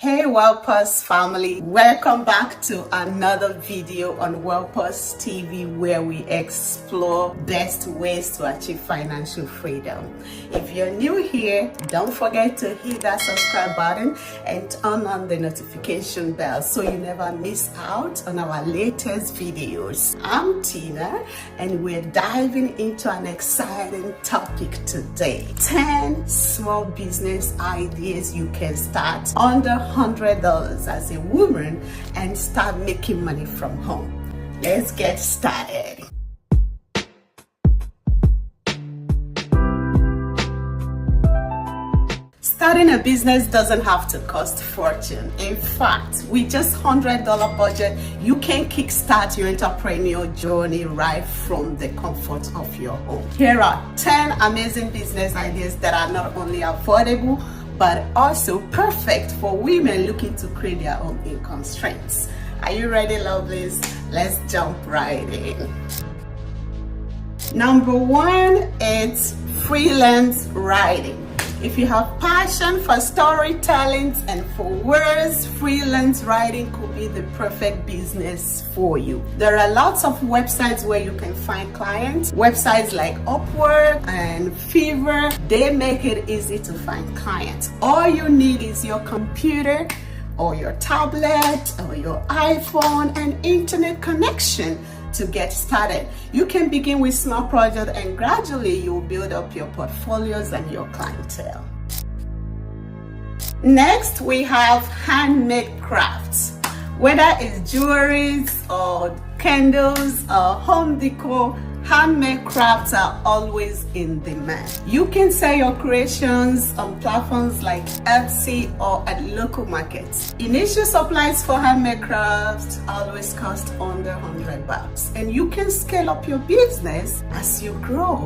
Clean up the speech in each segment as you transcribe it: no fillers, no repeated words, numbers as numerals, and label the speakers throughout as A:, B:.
A: Hey Wellpers family, welcome back to another video on Wellpers TV where we explore best ways to achieve financial freedom. If you're new here, don't forget to hit that subscribe button and turn on the notification bell so you never miss out on our latest videos. I'm Tina and we're diving into an exciting topic today. 10 small business ideas you can start under $100 as a woman and start making money from home. Let's get started. Starting a business doesn't have to cost fortune. In fact, with just $100 budget, you can kickstart your entrepreneurial journey right from the comfort of your home. Here are 10 amazing business ideas that are not only affordable, but also perfect for women looking to create their own income streams. Are you ready, lovelies? Let's jump right in. Number one is freelance writing. If you have passion for storytelling and for words, freelance writing could be the perfect business for you. There are lots of websites where you can find clients. Websites like Upwork and Fiverr, they make it easy to find clients. All you need is your computer or your tablet or your iPhone and internet connection to get started. You can begin with small projects and gradually you'll build up your portfolios and your clientele. Next, we have handmade crafts. Whether it's jewelry or candles or home decor, handmade crafts are always in demand. You can sell your creations on platforms like Etsy or at local markets. Initial supplies for handmade crafts always cost under $100, and you can scale up your business as you grow.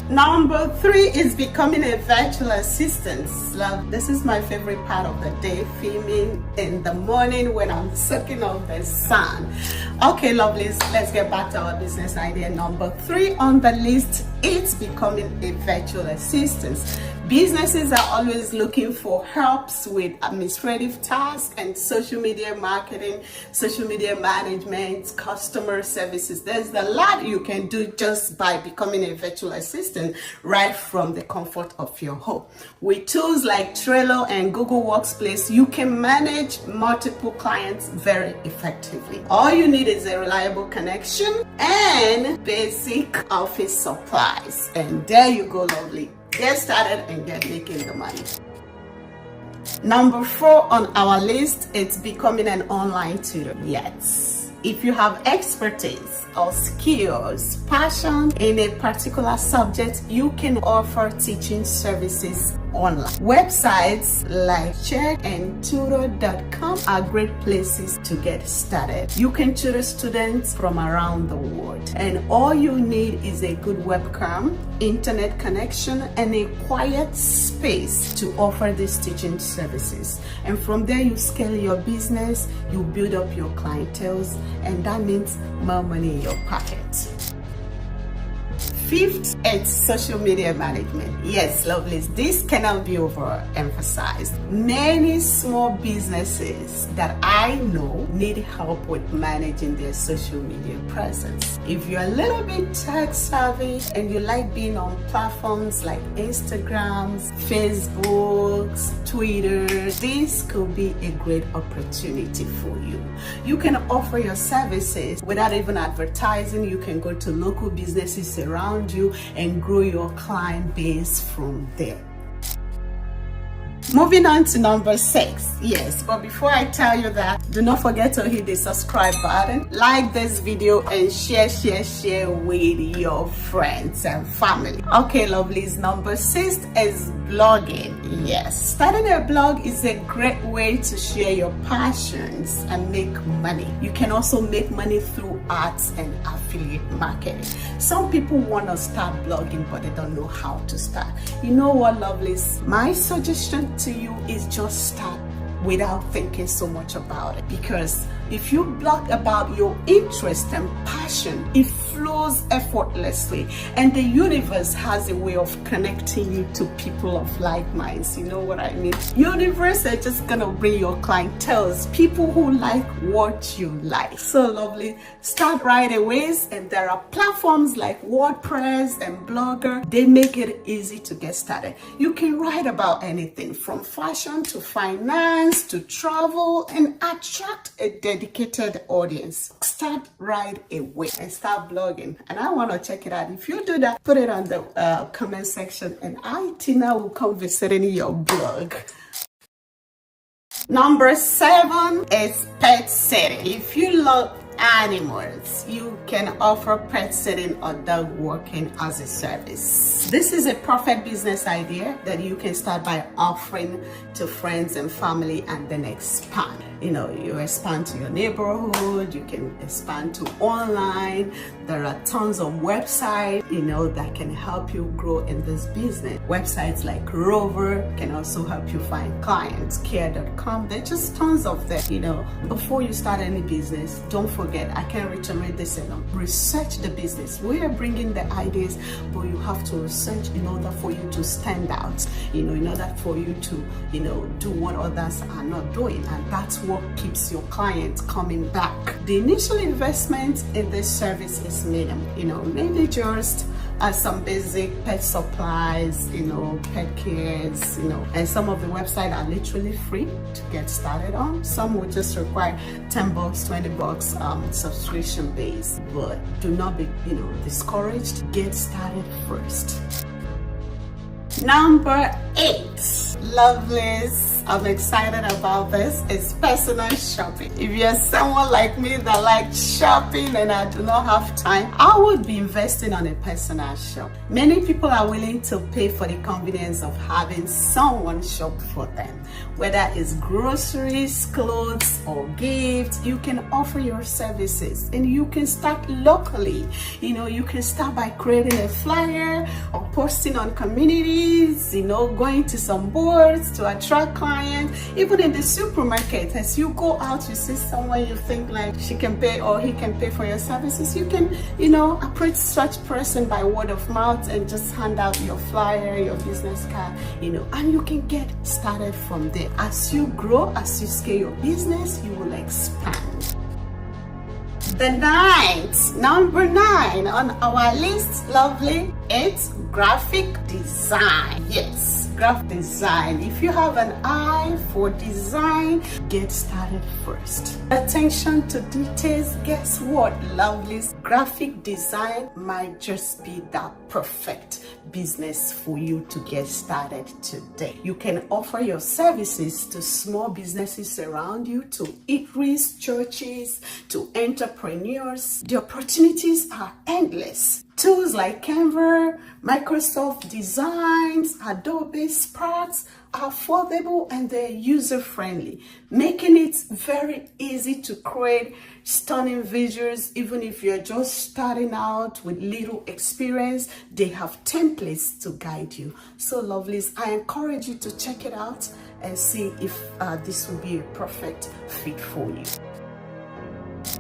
A: Number 3 is becoming a virtual assistant. Love, this is my favorite part of the day, filming in the morning when I'm soaking up the sun. Okay, lovelies, let's get back to our business idea. Number 3 on the list is becoming a virtual assistant. Businesses are always looking for helps with administrative tasks and social media marketing, social media management, customer services. There's a lot you can do just by becoming a virtual assistant right from the comfort of your home. With tools like Trello and Google Workspace, you can manage multiple clients very effectively. All you need is a reliable connection and basic office supplies. And there you go, lovely. Get started and get making the money. Number 4 on our list is becoming an online tutor. Yes, if you have expertise or skills, passion in a particular subject, you can offer teaching services online. Websites like checkandtutor.com are great places to get started. You can tutor students from around the world, and all you need is a good webcam, internet connection, and a quiet space to offer these teaching services. And from there, you scale your business, you build up your clientele, and that means more money in your pocket. 5th is social media management. Yes, lovelies, this cannot be overemphasized. Many small businesses that I know need help with managing their social media presence. If you're a little bit tech savvy and you like being on platforms like Instagram, Facebook, Twitter, this could be a great opportunity for you. You can offer your services without even advertising. You can go to local businesses around you and grow your client base from there. Moving on to number 6. Yes, but before I tell you that, do not forget to hit the subscribe button, like this video, and share with your friends and family. Okay, lovelies, number 6 is blogging. Yes, starting a blog is a great way to share your passions and make money. You can also make money through ads and affiliate marketing. Some people want to start blogging, but they don't know how to start. You know what, lovelies? My suggestion to you is just start without thinking so much about it, because If you blog about your interest and passion, it flows effortlessly, and the universe has a way of connecting you to people of like minds. You know what I mean? Universe are just gonna bring your clientele, people who like what you like. So lovely. Start right away, and there are platforms like WordPress and Blogger. They make it easy to get started. You can write about anything from fashion to finance to travel and attract a dedicated audience. Start right away and start blogging. And I want to check it out. If you do that, put it on the comment section, and I, Tina, will come visiting your blog. Number 7 is pet sitting. If you love animals, you can offer pet sitting or dog walking as a service. This is a perfect business idea that you can start by offering to friends and family and then expand. You know, you expand to your neighborhood, you can expand to online. There are tons of websites, you know, that can help you grow in this business. Websites like Rover can also help you find clients, care.com. There's just tons of them. You know, before you start any business, don't forget, I can't reiterate this enough, research the business. We are bringing the ideas, but you have to research in order for you to stand out, you know, in order for you to, you know, do what others are not doing. And that's what keeps your clients coming back. The initial investment in this service is minimal, you know, mainly just some basic pet supplies, you know, pet cares, you know, and some of the websites are literally free to get started on. Some will just require $10, $20 subscription base, but do not be, you know, discouraged. Get started first. Number 8, lovelies, I'm excited about this, is personal shopping. If you're someone like me that likes shopping and I do not have time, I would be investing on a personal shop. Many people are willing to pay for the convenience of having someone shop for them. Whether it's groceries, clothes, or gifts, you can offer your services, and you can start locally. You know, you can start by creating a flyer or posting on communities, you know, going to some boards to attract clients. Even in the supermarket, as you go out, you see someone you think like she can pay or he can pay for your services, you can, you know, approach such person by word of mouth and just hand out your flyer, your business card, you know, and you can get started from there. As you grow, as you scale your business, you will expand. The 9th, number 9 on our list, lovely, it's graphic design. Yes, graphic design. If you have an eye for design, get started first. Attention to details. Guess what, lovelies? Graphic design might just be that perfect business for you to get started today. You can offer your services to small businesses around you, to eateries, churches, to entrepreneurs. The opportunities are endless. Tools like Canva, Microsoft Designs, Adobe Sparks are affordable and they're user-friendly, making it very easy to create stunning visuals. Even if you're just starting out with little experience, they have templates to guide you. So lovelies, I encourage you to check it out and see if this will be a perfect fit for you.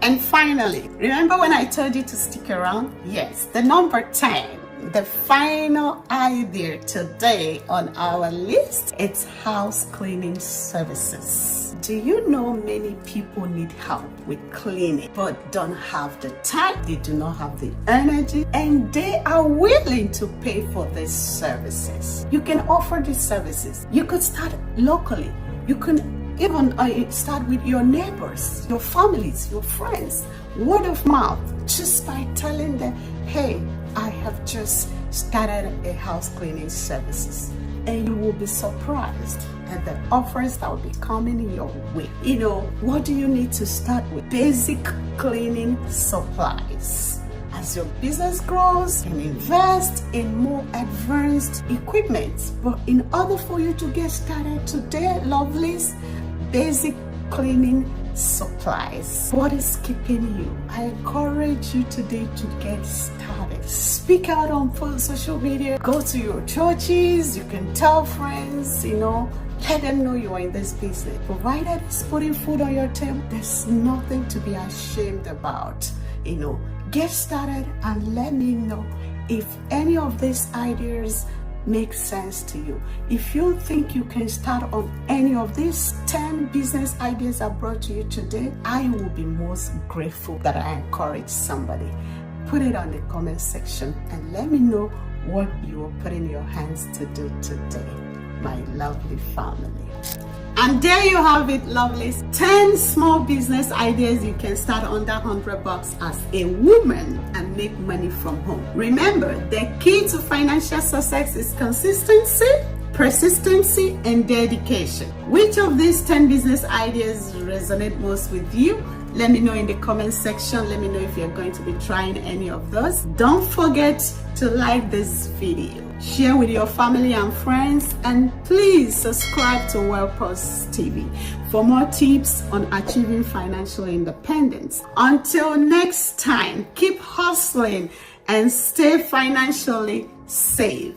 A: And finally, remember when I told you to stick around? Yes, the number 10, the final idea today on our list, it's house cleaning services. Do you know many people need help with cleaning but don't have the time, they do not have the energy, and they are willing to pay for these services? You can offer these services. You could start locally. You can even start with your neighbors, your families, your friends, word of mouth, just by telling them, hey, I have just started a house cleaning services. And you will be surprised at the offers that will be coming your way. You know, what do you need to start with? Basic cleaning supplies. As your business grows, you can invest in more advanced equipment. But in order for you to get started today, lovelies, basic cleaning supplies. What is keeping you? I encourage you today to get started. Speak out on social media. Go to your churches. You can tell friends, you know, Let them know you are in this business. Provided it's putting food on your table, there's nothing to be ashamed about. Get started and let me know if any of these ideas make sense to you. If you think you can start on any of these 10 business ideas I brought to you today, I will be most grateful that I encourage somebody. Put it on the comment section and let me know what you are putting your hands to do today, my lovely family. And there you have it, lovelies. 10 small business ideas you can start under $100 as a woman and make money from home. Remember, the key to financial success is consistency, persistency, and dedication. Which of these 10 business ideas resonate most with you? Let me know in the comment section. Let me know if you're going to be trying any of those. Don't forget to like this video, share with your family and friends, and please subscribe to WellPulse TV for more tips on achieving financial independence. Until next time, keep hustling and stay financially safe.